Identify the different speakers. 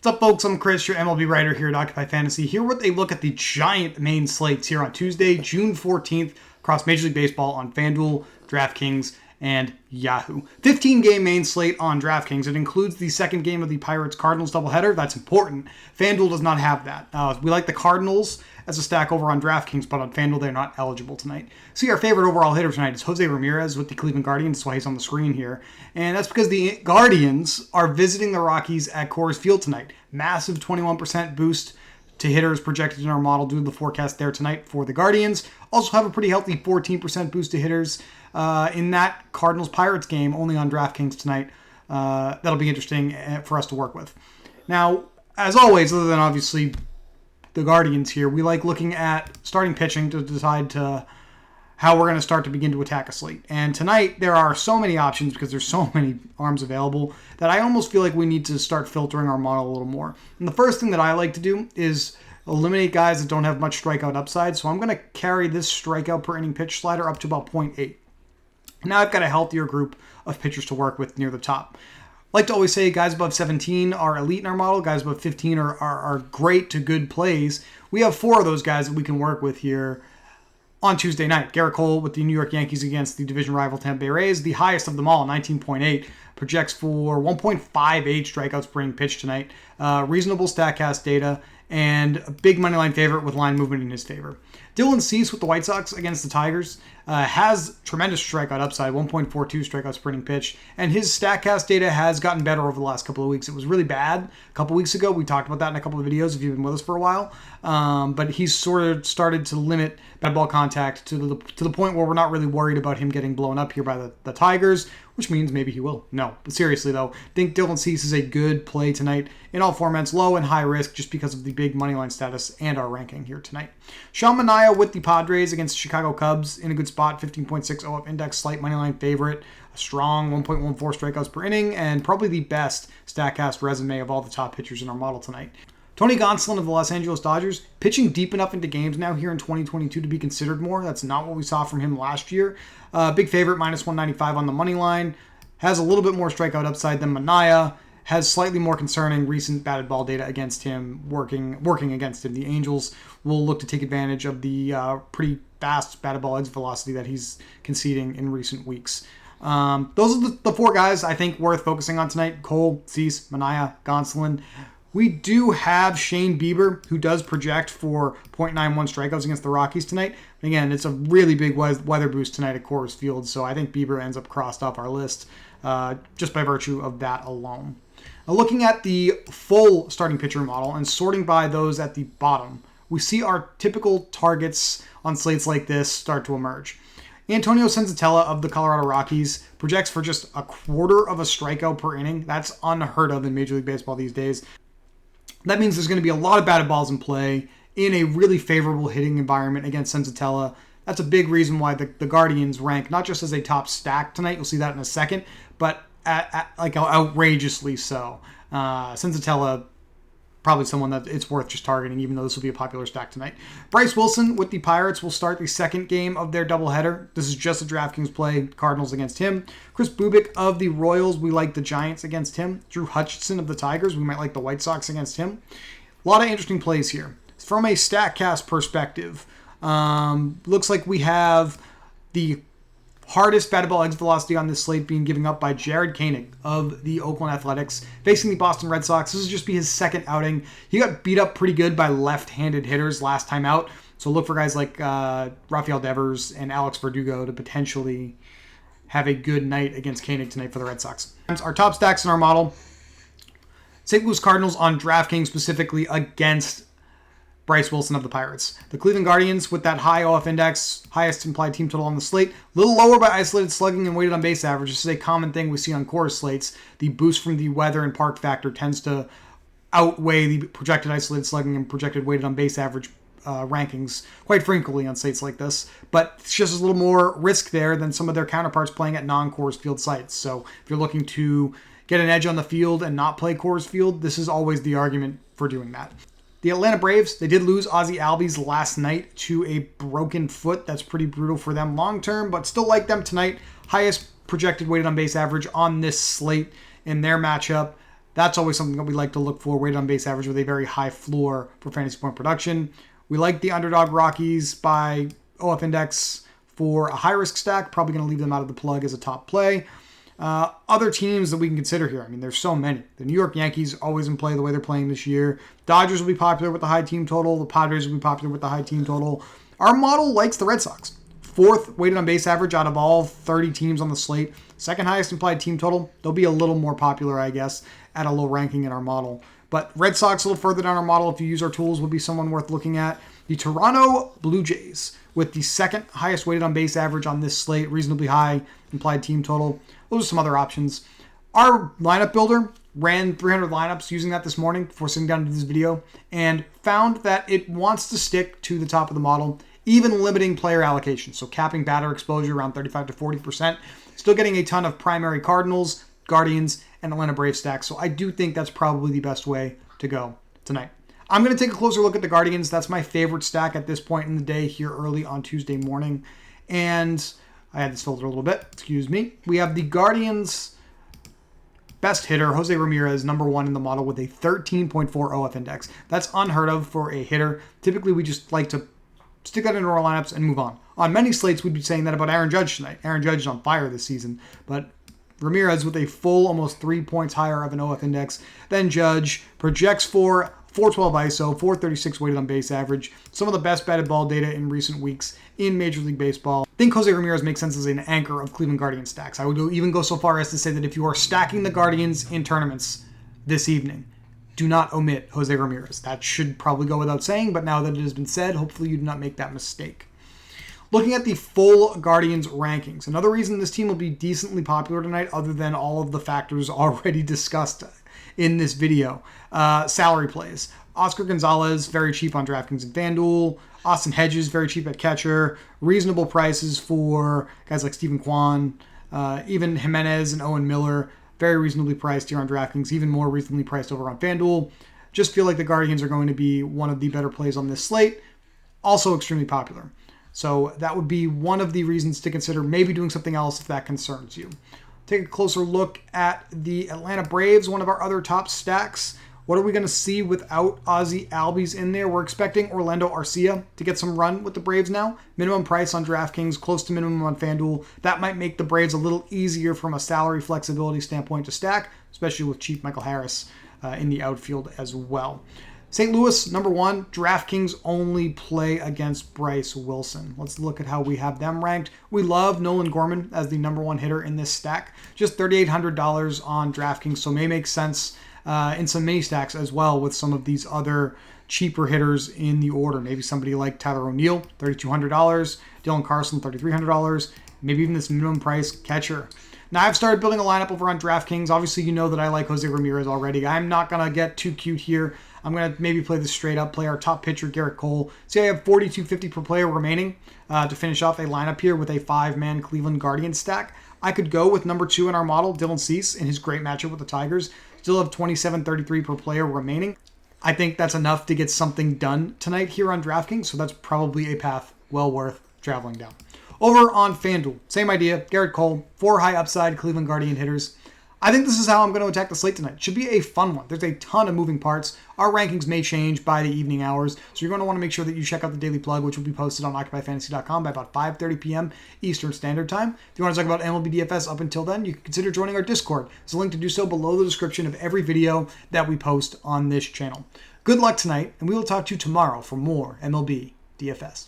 Speaker 1: What's up, folks? I'm Chris, your MLB writer here at Occupy Fantasy. Here with a look at the giant main slates here on Tuesday, June 14th, across Major League Baseball on FanDuel, DraftKings, and Yahoo. 15-game main slate on DraftKings. It includes the second game of the Pirates-Cardinals doubleheader. That's important. FanDuel does not have that. We like the Cardinals as a stack over on DraftKings, but on FanDuel, they're not eligible tonight. See, our favorite overall hitter tonight is Jose Ramirez with the Cleveland Guardians. That's why he's on the screen here. And that's because the Guardians are visiting the Rockies at Coors Field tonight. Massive 21% boost to hitters projected in our model due to the forecast there tonight for the Guardians. Also have a pretty healthy 14% boost to hitters in that Cardinals-Pirates game, only on DraftKings tonight. That'll be interesting for us to work with. Now, as always, other than obviously the Guardians here, we like looking at starting pitching to decide to how we're going to start to begin to attack a slate. And tonight, there are so many options because there's so many arms available that I almost feel like we need to start filtering our model a little more. And the first thing that I like to do is eliminate guys that don't have much strikeout upside. So I'm going to carry this strikeout per inning pitch slider up to about 0.8. Now I've got a healthier group of pitchers to work with near the top. I like to always say guys above 17 are elite in our model. Guys above 15 are great to good plays. We have 4 of those guys that we can work with here on Tuesday night. Garrett Cole with the New York Yankees against the division rival Tampa Bay Rays, the highest of them all, 19.8, projects for 1.58 strikeouts per inning pitch tonight. Reasonable StatCast data and a big moneyline favorite with line movement in his favor. Dylan Cease with the White Sox against the Tigers has tremendous strikeout upside, 1.42 strikeouts per inning pitch, and his StatCast data has gotten better over the last couple of weeks. It was really bad a couple weeks ago. We talked about that in a couple of videos if you've been with us for a while, but he's sort of started to limit bad ball contact to the point where we're not really worried about him getting blown up here by the Tigers, which means maybe he will. No, but seriously though, I think Dylan Cease is a good play tonight in all formats, low and high risk, just because of the big moneyline status and our ranking here tonight. Sean Manaea with the Padres against the Chicago Cubs in a good spot, 15.6 up index, slight moneyline favorite, a strong 1.14 strikeouts per inning, and probably the best StatCast resume of all the top pitchers in our model tonight. Tony Gonslin of the Los Angeles Dodgers, pitching deep enough into games now here in 2022 to be considered more. That's not what we saw from him last year. Big favorite, minus 195 on the money line. Has a little bit more strikeout upside than Manaea. Has slightly more concerning recent batted ball data against him, working against him. The Angels will look to take advantage of the pretty fast batted ball exit velocity that he's conceding in recent weeks. Those are the 4 guys I think worth focusing on tonight. Cole, Cease, Manaea, Gonsolin. We do have Shane Bieber, who does project for 0.91 strikeouts against the Rockies tonight. Again, it's a really big weather boost tonight at Coors Field, so I think Bieber ends up crossed off our list just by virtue of that alone. Now, looking at the full starting pitcher model and sorting by those at the bottom, we see our typical targets on slates like this start to emerge. Antonio Senzatella of the Colorado Rockies projects for just a quarter of a strikeout per inning. That's unheard of in Major League Baseball these days. That means there's going to be a lot of batted balls in play in a really favorable hitting environment against Senzatella. That's a big reason why the Guardians rank not just as a top stack tonight, you'll see that in a second, but at like outrageously so. Senzatella, probably someone that it's worth just targeting, even though this will be a popular stack tonight. Bryce Wilson with the Pirates will start the second game of their doubleheader. This is just a DraftKings play, Cardinals against him. Chris Bubik of the Royals, we like the Giants against him. Drew Hutchinson of the Tigers, we might like the White Sox against him. A lot of interesting plays here. From a StatCast perspective, looks like we have the hardest batted ball exit velocity on this slate being given up by Jared Koenig of the Oakland Athletics, facing the Boston Red Sox. This will just be his second outing. He got beat up pretty good by left-handed hitters last time out, so look for guys like Rafael Devers and Alex Verdugo to potentially have a good night against Koenig tonight for the Red Sox. Our top stacks in our model, St. Louis Cardinals on DraftKings specifically against Bryce Wilson of the Pirates. The Cleveland Guardians with that high OF index, highest implied team total on the slate, a little lower by isolated slugging and weighted on base average. This is a common thing we see on Coors slates. The boost from the weather and park factor tends to outweigh the projected isolated slugging and projected weighted on base average rankings quite frequently on sites like this. But it's just a little more risk there than some of their counterparts playing at non-Coors Field sites. So if you're looking to get an edge on the field and not play Coors Field, this is always the argument for doing that. The Atlanta Braves, they did lose Ozzie Albies last night to a broken foot. That's pretty brutal for them long term, but still like them tonight. Highest projected weighted on base average on this slate in their matchup. That's always something that we like to look for, weighted on base average with a very high floor for fantasy point production. We like the underdog Rockies by OF Index for a high-risk stack. Probably going to leave them out of the plug as a top play. Other teams that we can consider here. I mean, there's so many. The New York Yankees always in play the way they're playing this year. Dodgers will be popular with the high team total. The Padres will be popular with the high team total. Our model likes the Red Sox. 4th weighted on base average out of all 30 teams on the slate. 2nd highest implied team total. They'll be a little more popular, I guess, at a low ranking in our model. But Red Sox a little further down our model, if you use our tools, would be someone worth looking at. The Toronto Blue Jays with the 2nd highest weighted on base average on this slate, reasonably high implied team total. Those are some other options. Our lineup builder ran 300 lineups using that this morning before sitting down to do this video and found that it wants to stick to the top of the model, even limiting player allocation. So capping batter exposure around 35 to 40%. Still getting a ton of primary Cardinals, Guardians, and Atlanta Braves stacks. So I do think that's probably the best way to go tonight. I'm going to take a closer look at the Guardians. That's my favorite stack at this point in the day here early on Tuesday morning. And I had this filter a little bit. Excuse me. We have the Guardians' best hitter, Jose Ramirez, number 1 in the model with a 13.4 OF index. That's unheard of for a hitter. Typically, we just like to stick that into our lineups and move on. On many slates, we'd be saying that about Aaron Judge tonight. Aaron Judge is on fire this season, but Ramirez with a full almost 3 points higher of an OF index than Judge projects for 412 ISO, 436 weighted on base average, some of the best batted ball data in recent weeks in Major League Baseball. I think Jose Ramirez makes sense as an anchor of Cleveland Guardians stacks. I would even go so far as to say that if you are stacking the Guardians in tournaments this evening, do not omit Jose Ramirez. That should probably go without saying, but now that it has been said, hopefully you do not make that mistake. Looking at the full Guardians rankings, another reason this team will be decently popular tonight, other than all of the factors already discussed in this video. Salary plays. Oscar Gonzalez, very cheap on DraftKings and FanDuel. Austin Hedges, very cheap at catcher. Reasonable prices for guys like Stephen Kwan. Even Jimenez and Owen Miller, very reasonably priced here on DraftKings, even more reasonably priced over on FanDuel. Just feel like the Guardians are going to be one of the better plays on this slate. Also extremely popular. So that would be one of the reasons to consider maybe doing something else if that concerns you. Take a closer look at the Atlanta Braves, one of our other top stacks. What are we going to see without Ozzie Albies in there? We're expecting Orlando Arcia to get some run with the Braves now. Minimum price on DraftKings, close to minimum on FanDuel. That might make the Braves a little easier from a salary flexibility standpoint to stack, especially with cheap Michael Harris in the outfield as well. St. Louis, number 1, DraftKings only play against Bryce Wilson. Let's look at how we have them ranked. We love Nolan Gorman as the number 1 hitter in this stack. Just $3,800 on DraftKings, so may make sense in some mini stacks as well with some of these other cheaper hitters in the order. Maybe somebody like Tyler O'Neill, $3,200. Dylan Carlson, $3,300. Maybe even this minimum price catcher. Now, I've started building a lineup over on DraftKings. Obviously, you know that I like Jose Ramirez already. I'm not going to get too cute here. I'm going to maybe play this straight up, play our top pitcher, Garrett Cole. See, I have $4,250 per player remaining to finish off a lineup here with a 5-man Cleveland Guardians stack. I could go with number 2 in our model, Dylan Cease, in his great matchup with the Tigers. Still have $2,733 per player remaining. I think that's enough to get something done tonight here on DraftKings, so that's probably a path well worth traveling down. Over on FanDuel, same idea. Garrett Cole, 4 high upside Cleveland Guardian hitters. I think this is how I'm going to attack the slate tonight. Should be a fun one. There's a ton of moving parts. Our rankings may change by the evening hours, so you're going to want to make sure that you check out the daily plug, which will be posted on OccupyFantasy.com by about 5:30 p.m. Eastern Standard Time. If you want to talk about MLB DFS up until then, you can consider joining our Discord. There's a link to do so below the description of every video that we post on this channel. Good luck tonight, and we will talk to you tomorrow for more MLB DFS.